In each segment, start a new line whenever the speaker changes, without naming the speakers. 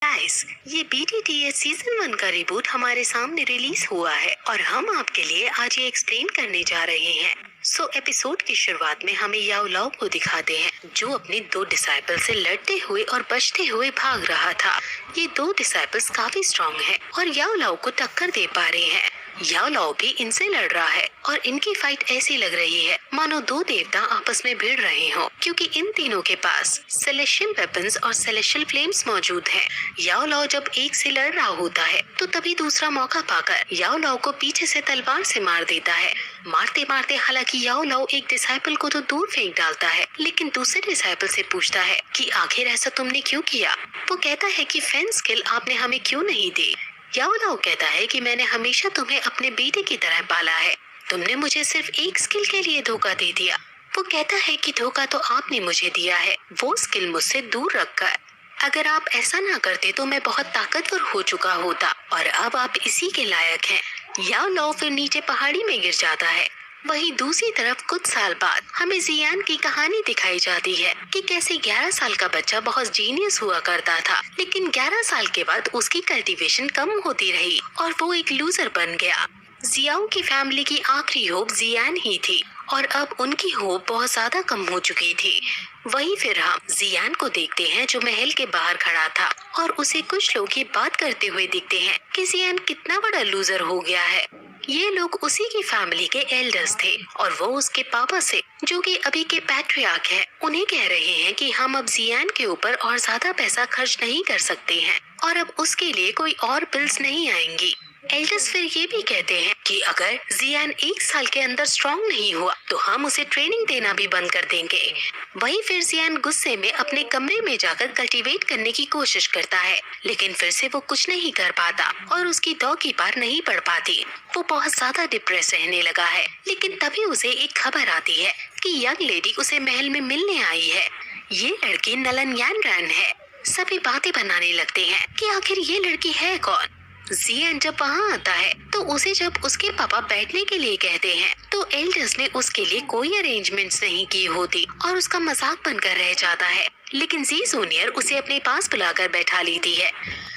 Guys, ये BTTS season 1 का reboot हमारे सामने रिलीज हुआ है और हम आपके लिए आज ये एक्सप्लेन करने जा रहे हैं। एपिसोड की शुरुआत में हमें याओ लाओ को दिखाते हैं जो अपने दो डिसाइपल से लड़ते हुए और बचते हुए भाग रहा था। ये दो डिसाइपल्स काफी स्ट्रॉन्ग हैं और याओ लाओ को टक्कर दे पा रहे हैं। याओ लाओ भी इनसे लड़ रहा है और इनकी फाइट ऐसी लग रही है मानो दो देवता आपस में भिड़ रहे हों, क्योंकि इन तीनों के पास सेलेशियल वेपन्स और सेलेशियल फ्लेम्स मौजूद हैं। याओ लाओ जब एक से लड़ रहा होता है तो तभी दूसरा मौका पाकर याओ लाओ को पीछे से तलवार से मार देता है। मारते मारते हालांकि याओ लाओ एक डिसाइपल को तो दूर फेंक डालता है, लेकिन दूसरे डिसाइपल से पूछता है कि आखिर ऐसा तुमने क्यों किया। वो कहता है कि फेंस स्किल आपने हमें क्यों नहीं दी। याओ लाओ कहता है कि मैंने हमेशा तुम्हें अपने बेटे की तरह पाला है, तुमने मुझे सिर्फ एक स्किल के लिए धोखा दे दिया। वो कहता है कि धोखा तो आपने मुझे दिया है, वो स्किल मुझसे दूर रखकर। अगर आप ऐसा ना करते तो मैं बहुत ताकतवर हो चुका होता और अब आप इसी के लायक हैं। याओ लाओ फिर नीचे पहाड़ी में गिर जाता है। वहीं दूसरी तरफ कुछ साल बाद हमें जियान की कहानी दिखाई जाती है कि कैसे 11 साल का बच्चा बहुत जीनियस हुआ करता था, लेकिन 11 साल के बाद उसकी कल्टीवेशन कम होती रही और वो एक लूजर बन गया। जियाओ की फैमिली की आखिरी होप जियान ही थी और अब उनकी होप बहुत ज्यादा कम हो चुकी थी। वहीं फिर हम जियान को देखते हैं जो महल के बाहर खड़ा था और उसे कुछ लोग ये बात करते हुए दिखते हैं कि जियान कितना बड़ा लूजर हो गया है। ये लोग उसी की फैमिली के एल्डर्स थे और वो उसके पापा से, जो कि अभी के पैट्रियार्क हैं, उन्हें कह रहे हैं कि हम अब जियान के ऊपर और ज्यादा पैसा खर्च नहीं कर सकते हैं और अब उसके लिए कोई और बिल्स नहीं आएंगी। एल्डर्स फिर ये भी कहते हैं कि अगर जियान 1 साल के अंदर स्ट्रॉन्ग नहीं हुआ तो हम उसे ट्रेनिंग देना भी बंद कर देंगे। वहीं फिर जियान गुस्से में अपने कमरे में जाकर कल्टीवेट करने की कोशिश करता है, लेकिन फिर से वो कुछ नहीं कर पाता और उसकी दौ की पार नहीं पड़ पाती। वो बहुत ज्यादा डिप्रेस रहने लगा है, लेकिन तभी उसे एक खबर आती है कि यंग लेडी उसे महल में मिलने आई है। ये लड़की नलन यानरैन है। सभी बातें बनाने लगते हैं कि आखिर ये लड़की है कौन। जियान जब वहाँ आता है तो उसे जब उसके पापा बैठने के लिए कहते हैं तो एल्डर्स ने उसके लिए कोई अरेंजमेंट्स नहीं की होती और उसका मजाक बनकर रह जाता है, लेकिन जी जूनियर उसे अपने पास बुलाकर बैठा लेती है।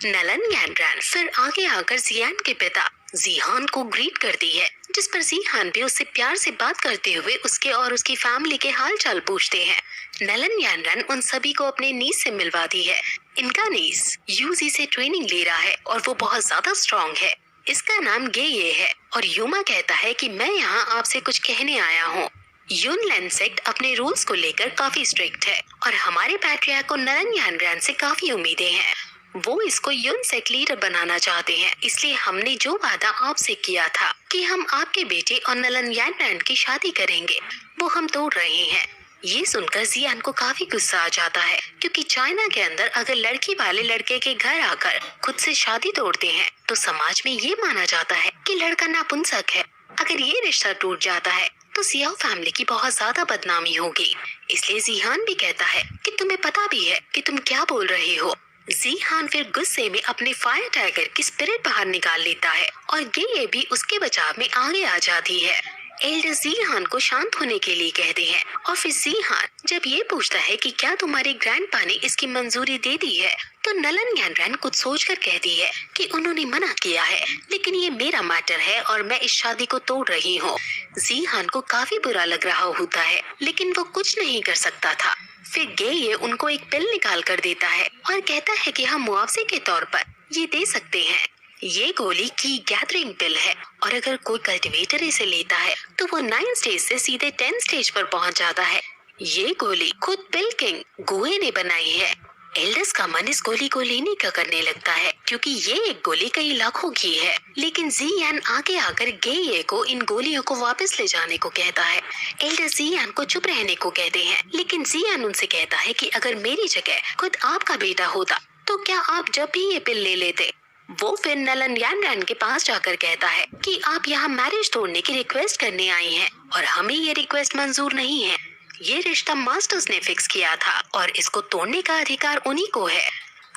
नलन यानरैन फिर आगे आकर जियान के पिता जीहान को ग्रीट करती है, जिस पर जीहान भी उससे प्यार से बात करते हुए उसके और उसकी फैमिली के हाल चाल पूछते हैं। नलन यानरैन उन सभी को अपने नीस से मिलवाती है। इनका नीस यूजी से ट्रेनिंग ले रहा है और वो बहुत ज्यादा स्ट्रॉन्ग है। इसका नाम गेये है और यूमा कहता है कि मैं यहाँ आपसे कुछ कहने आया हूँ। यूनलैंड सेक्ट अपने रूल्स को लेकर काफी स्ट्रिक्ट है और हमारे पैट्रियार्क को नलन यानरैन से काफी उम्मीदें हैं। वो इसको यून सेक्ट लीडर बनाना चाहते हैं, इसलिए हमने जो वादा आपसे किया था कि हम आपके बेटे और नलन यानरैन की शादी करेंगे, वो हम तोड़ रहे हैं। ये सुनकर जियान को काफी गुस्सा आ जाता है, क्योंकि चाइना के अंदर अगर लड़की वाले लड़के के घर आकर खुद से शादी तोड़ते हैं तो समाज में ये माना जाता है कि लड़का नापुंसक है। अगर ये रिश्ता टूट जाता है तो जियाओ फैमिली की बहुत ज्यादा बदनामी होगी। इसलिए जिहान भी कहता है कि तुम्हें पता भी है कि तुम क्या बोल रहे हो। जीहान फिर गुस्से में अपने फायर टाइगर की स्पिरिट बाहर निकाल लेता है और गेये भी उसके बचाव में आगे आ जाती है। एल्डर जीहान को शांत होने के लिए कहते हैं और फिर जीहान जब ये पूछता है कि क्या तुम्हारे ग्रैंडपा ने इसकी मंजूरी दे दी है, तो नलन यानरैन कुछ सोचकर कहती है कि उन्होंने मना किया है, लेकिन ये मेरा मैटर है और मैं इस शादी को तोड़ रही हूँ। जीहान को काफी बुरा लग रहा होता है, लेकिन वो कुछ नहीं कर सकता था। फिर गेये उनको एक पिल निकाल कर देता है और कहता है कि हम मुआवजे के तौर पर ये दे सकते हैं। ये गोली की गैदरिंग पिल है और अगर कोई कल्टीवेटर इसे लेता है तो वो 9 स्टेज से सीधे 10 स्टेज पर पहुंच जाता है। ये गोली खुद पिल किंग गुए ने बनाई है। एल्डर्स का मन इस गोली को लेने का करने लगता है, क्योंकि ये एक गोली कई लाखों की है, लेकिन जियान आगे आकर गेये को इन गोलियों को वापस ले जाने को कहता है। एल्डर्स जियान को चुप रहने को कहते हैं, लेकिन जियान उनसे कहता है कि अगर मेरी जगह खुद आपका बेटा होता तो क्या आप जब भी ये पिल ले लेते। वो फिर नलन यानरैन के पास जाकर कहता है कि आप यहाँ मैरिज तोड़ने की रिक्वेस्ट करने आई हैं और हमें ये रिक्वेस्ट मंजूर नहीं है। ये रिश्ता मास्टर्स ने फिक्स किया था और इसको तोड़ने का अधिकार उन्हीं को है।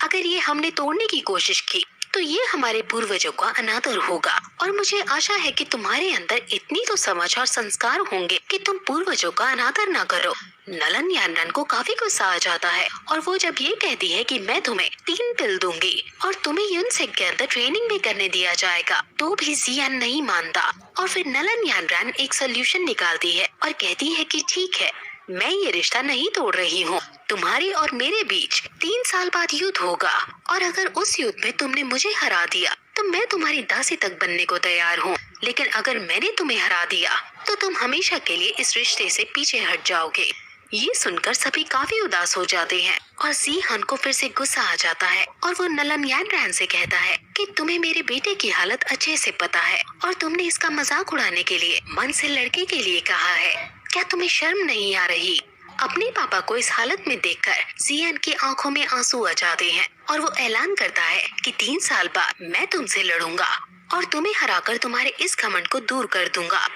अगर ये हमने तोड़ने की कोशिश की तो ये हमारे पूर्वजों का अनादर होगा। और मुझे आशा है कि तुम्हारे अंदर इतनी तो समझ और संस्कार होंगे कि तुम पूर्वजों का अनादर ना करो। नलन यानरन को काफी गुस्सा आ जाता है और वो जब ये कहती है कि मैं तुम्हें 3 पिल दूंगी और तुम्हें यूनसेक के अंदर ट्रेनिंग भी करने दिया जाएगा, तो भी जियान नहीं मानता। और फिर नलन यानरन एक सोल्यूशन निकालती है और कहती है कि ठीक है, मैं ये रिश्ता नहीं तोड़ रही हूँ। तुम्हारे और मेरे बीच 3 साल बाद युद्ध होगा और अगर उस युद्ध में तुमने मुझे हरा दिया तो मैं तुम्हारी दासी तक बनने को तैयार हूँ। लेकिन अगर मैंने तुम्हें हरा दिया तो तुम हमेशा के लिए इस रिश्ते से पीछे हट जाओगे। ये सुनकर सभी काफी उदास हो जाते हैं और जीहान को फिर से गुस्सा आ जाता है और वो नलन यानरन से कहता है कि तुम्हें मेरे बेटे की हालत अच्छे से पता है और तुमने इसका मजाक उड़ाने के लिए मन से लड़के के लिए कहा है। क्या तुम्हें शर्म नहीं आ रही? अपने पापा को इस हालत में देखकर जियान की आंखों में आंसू आ जाते हैं और वो ऐलान करता है कि 3 साल बाद मैं तुमसे लड़ूंगा और तुम्हें हराकर तुम्हारे इस घमंड को दूर कर दूंगा।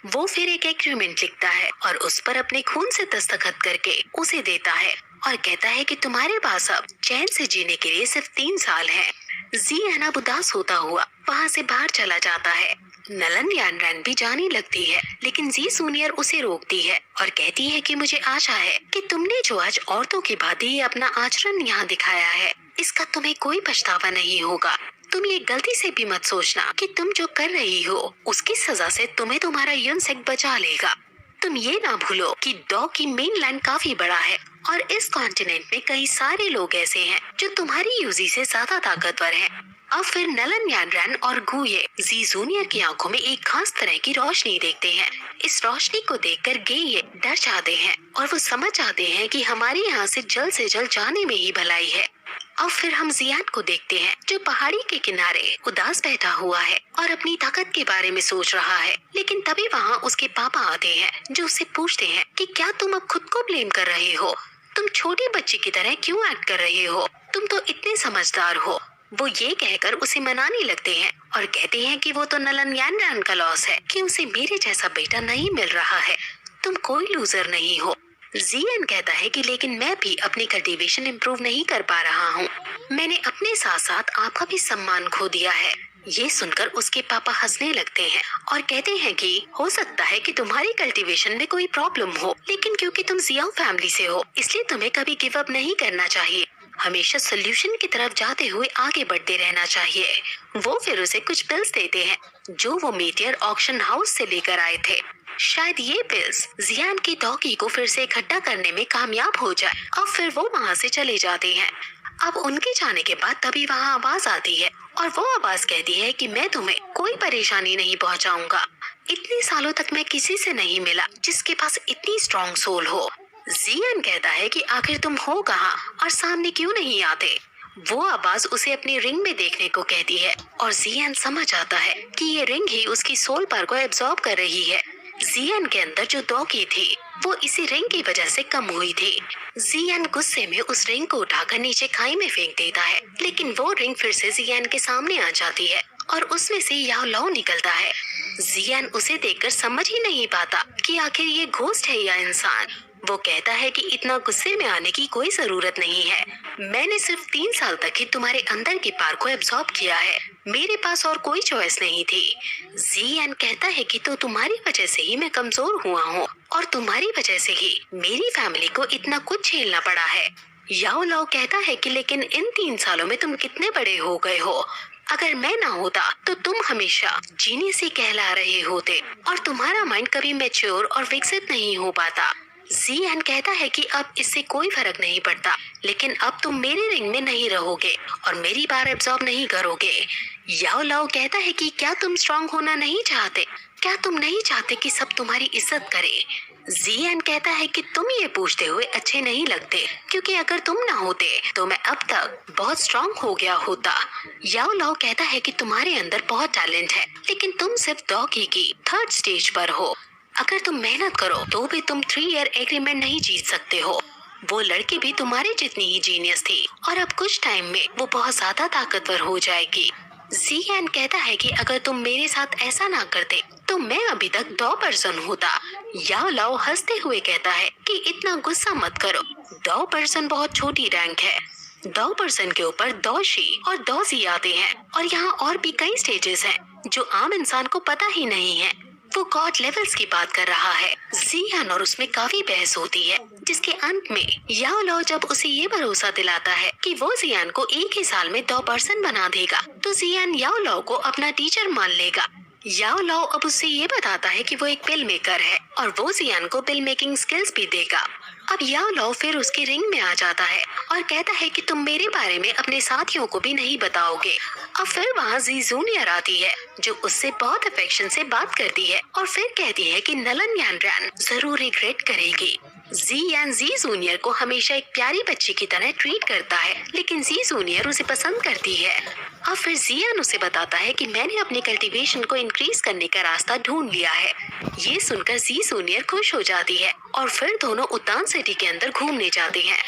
वो फिर एक एग्रीमेंट लिखता है और उस पर अपने खून से दस्तखत करके उसे देता है और कहता है कि तुम्हारे पास अब चैन से जीने के लिए सिर्फ 3 साल है। जियान अब उदास होता हुआ वहाँ से बाहर चला जाता है। नलन यानरन भी जाने लगती है लेकिन जी जूनियर उसे रोकती है और कहती है कि मुझे आशा है कि तुमने जो आज औरतों की भांति अपना आचरण यहाँ दिखाया है, इसका तुम्हें कोई पछतावा नहीं होगा। तुम ये गलती से भी मत सोचना कि तुम जो कर रही हो उसकी सजा से तुम्हें तुम्हारा यूनसेक बचा लेगा। तुम ये ना भूलो कि डॉ की मेनलैंड काफी बड़ा है और इस कॉन्टिनेंट में कई सारे लोग ऐसे हैं जो तुम्हारी यूजी से ज्यादा ताकतवर हैं। अब फिर नलन यानरन और गुये जी जूनियर की आंखों में एक खास तरह की रोशनी देखते हैं। इस रोशनी को देखकर गेये डर जाते हैं और वो समझ जाते हैं कि हमारे यहाँ से जल्द जाने में ही भलाई है। अब फिर हम जियान को देखते हैं जो पहाड़ी के किनारे उदास बैठा हुआ है और अपनी ताकत के बारे में सोच रहा है। लेकिन तभी वहाँ उसके पापा आते हैं जो उससे पूछते हैं कि क्या तुम अब खुद को ब्लेम कर रहे हो? तुम छोटे बच्चे की तरह क्यों एक्ट कर रहे हो? तुम तो इतने समझदार हो। वो ये कहकर उसे मनाने लगते हैं और कहते हैं कि वो तो नलन यानरन का लॉस है कि उसे मेरे जैसा बेटा नहीं मिल रहा है। तुम कोई लूजर नहीं हो। जियान कहता है कि लेकिन मैं भी अपनी कल्टीवेशन इम्प्रूव नहीं कर पा रहा हूँ। मैंने अपने साथ साथ आपका भी सम्मान खो दिया है। ये सुनकर उसके पापा हंसने लगते हैं और कहते हैं कि हो सकता है कि तुम्हारी कल्टीवेशन में कोई प्रॉब्लम हो, लेकिन क्योंकि तुम जियाओ फैमिली से हो इसलिए तुम्हें कभी गिव अप नहीं करना चाहिए। हमेशा सोल्यूशन की तरफ जाते हुए आगे बढ़ते रहना चाहिए। वो फिर उसे कुछ पिल्स देते हैं जो वो मीटियर ऑक्शन हाउस से लेकर आए थे। शायद ये पिल्स जियान की डॉगी को फिर से इकट्ठा करने में कामयाब हो जाए। अब फिर वो वहाँ से चले जाते हैं। अब उनके जाने के बाद तभी वहाँ आवाज आती है और वो आवाज कहती है कि मैं तुम्हें कोई परेशानी नहीं पहुँचाऊंगा। इतने सालों तक मैं किसी से नहीं मिला जिसके पास इतनी स्ट्रॉन्ग सोल हो। जियान कहता है कि आखिर तुम हो कहाँ और सामने क्यों नहीं आते? वो आवाज उसे अपनी रिंग में देखने को कहती है और जियान समझ आता है कि ये रिंग ही उसकी सोल पावर को एब्जॉर्ब कर रही है। जियान के अंदर जो डॉगी थी वो इसी रिंग की वजह से कम हुई थी। जियान गुस्से में उस रिंग को उठाकर नीचे खाई में फेंक देता है, लेकिन वो रिंग फिर से जियान के सामने आ जाती है और उसमें से याओ लाओ निकलता है। जियान उसे देखकर समझ ही नहीं पाता कि आखिर ये घोस्ट है या इंसान। वो कहता है कि इतना गुस्से में आने की कोई जरूरत नहीं है। मैंने सिर्फ 3 साल तक ही तुम्हारे अंदर की पावर को एब्जॉर्ब किया है। मेरे पास और कोई चॉइस नहीं थी। जियान कहता है कि तो तुम्हारी वजह से ही मैं कमजोर हुआ हूँ और तुम्हारी वजह से ही मेरी फैमिली को इतना कुछ झेलना पड़ा है। याओ लाओ कहता है कि लेकिन इन 3 सालों में तुम कितने बड़े हो गए हो। अगर मैं ना होता तो तुम हमेशा जीनियस ही कहला रहे होते और तुम्हारा माइंड कभी मैच्योर और विकसित नहीं हो पाता। जियान कहता है कि अब इससे कोई फर्क नहीं पड़ता, लेकिन अब तुम मेरे रिंग में नहीं रहोगे और मेरी बार एब्जॉर्ब नहीं करोगे। याओ लाओ कहता है कि क्या तुम स्ट्रांग होना नहीं चाहते? क्या तुम नहीं चाहते कि सब तुम्हारी इज्जत करे? जियान कहता है कि तुम ये पूछते हुए अच्छे नहीं लगते, क्योंकि अगर तुम ना होते तो मैं अब तक बहुत स्ट्रांग हो गया होता। याओ लाओ कहता है कि तुम्हारे अंदर बहुत टैलेंट है, लेकिन तुम सिर्फ डॉगी की 3rd स्टेज पर हो। अगर तुम मेहनत करो तो भी तुम 3 ईयर एग्रीमेंट नहीं जीत सकते हो। वो लड़की भी तुम्हारे जितनी ही जीनियस थी और अब कुछ टाइम में वो बहुत ज्यादा ताकतवर हो जाएगी। जियान कहता है कि अगर तुम मेरे साथ ऐसा ना करते तो मैं अभी तक 2 पर्सन होता। याओ लाओ हंसते हुए कहता है कि इतना गुस्सा मत करो, 2 पर्सन बहुत छोटी रैंक है। डॉ% के ऊपर डॉशी और डॉजी आते हैं और यहाँ और भी कई स्टेजेस हैं जो आम इंसान को पता ही नहीं है। वो गॉड लेवल्स की बात कर रहा है। जियान और उसमें काफी बहस होती है, जिसके अंत में याओ लाओ जब उसे ये भरोसा दिलाता है कि वो जियान को एक ही साल में डॉ% बना देगा, तो जियान याओ लाओ को अपना टीचर मान लेगा। याओ लाओ अब उससे ये बताता है कि वो एक पिल मेकर है और वो जियान को पिल मेकिंग स्किल्स भी देगा। अब याओ लाओ फिर उसके रिंग में आ जाता है और कहता है कि तुम मेरे बारे में अपने साथियों को भी नहीं बताओगे। अब फिर वहाँ जी जूनियर आती है जो उससे बहुत अफेक्शन से बात करती है और फिर कहती है कि नलन यानरैन जरूर रिग्रेट करेगी। जी जूनियर को हमेशा एक प्यारी बच्ची की तरह ट्रीट करता है, लेकिन जी जूनियर उसे पसंद करती है। अब फिर जियान उसे बताता है कि मैंने अपने कल्टीवेशन को इंक्रीज करने का रास्ता ढूंढ लिया है। ये सुनकर जी जूनियर खुश हो जाती है और फिर दोनों उतान सिटी के अंदर घूमने जाते हैं।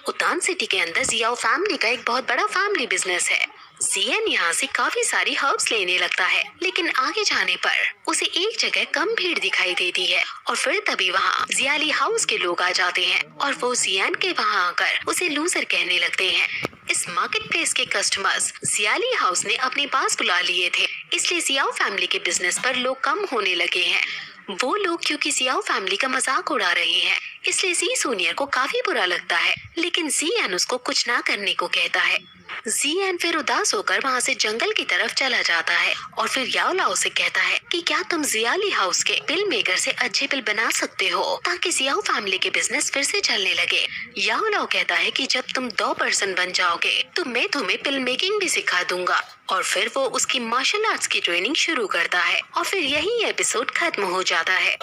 उतान सिटी के अंदर जियाओ फैमिली का एक बहुत बड़ा फैमिली बिजनेस है। जियान यहाँ से काफी सारी हर्ब्स लेने लगता है, लेकिन आगे जाने पर उसे एक जगह कम भीड़ दिखाई देती है और फिर तभी वहाँ जियाली हाउस के लोग आ जाते हैं और वो जियान के वहाँ आकर उसे लूजर कहने लगते हैं। इस मार्केट प्लेस के कस्टमर्स जियाली हाउस ने अपने पास बुला लिए थे, इसलिए जियाओ फैमिली के बिजनेस पर लोग कम होने लगे हैं। वो लोग क्योंकि जियाओ फैमिली का मजाक उड़ा रहे हैं, इसलिए जी जूनियर को काफी बुरा लगता है, लेकिन जियान उसको कुछ ना करने को कहता है। जियान फिर उदास होकर वहाँ से जंगल की तरफ चला जाता है और फिर याओ लाओ से कहता है कि क्या तुम जियाली हाउस के पिल मेकर से अच्छे पिल बना सकते हो ताकि जियाओ फैमिली के बिजनेस फिर से चलने लगे। याओ लाओ कहता है कि जब तुम डॉ% बन जाओगे तो मैं तुम्हें पिल मेकिंग भी सिखा दूंगा, और फिर वो उसकी मार्शल आर्ट्स की ट्रेनिंग शुरू करता है और फिर यही एपिसोड खत्म हो जाता है।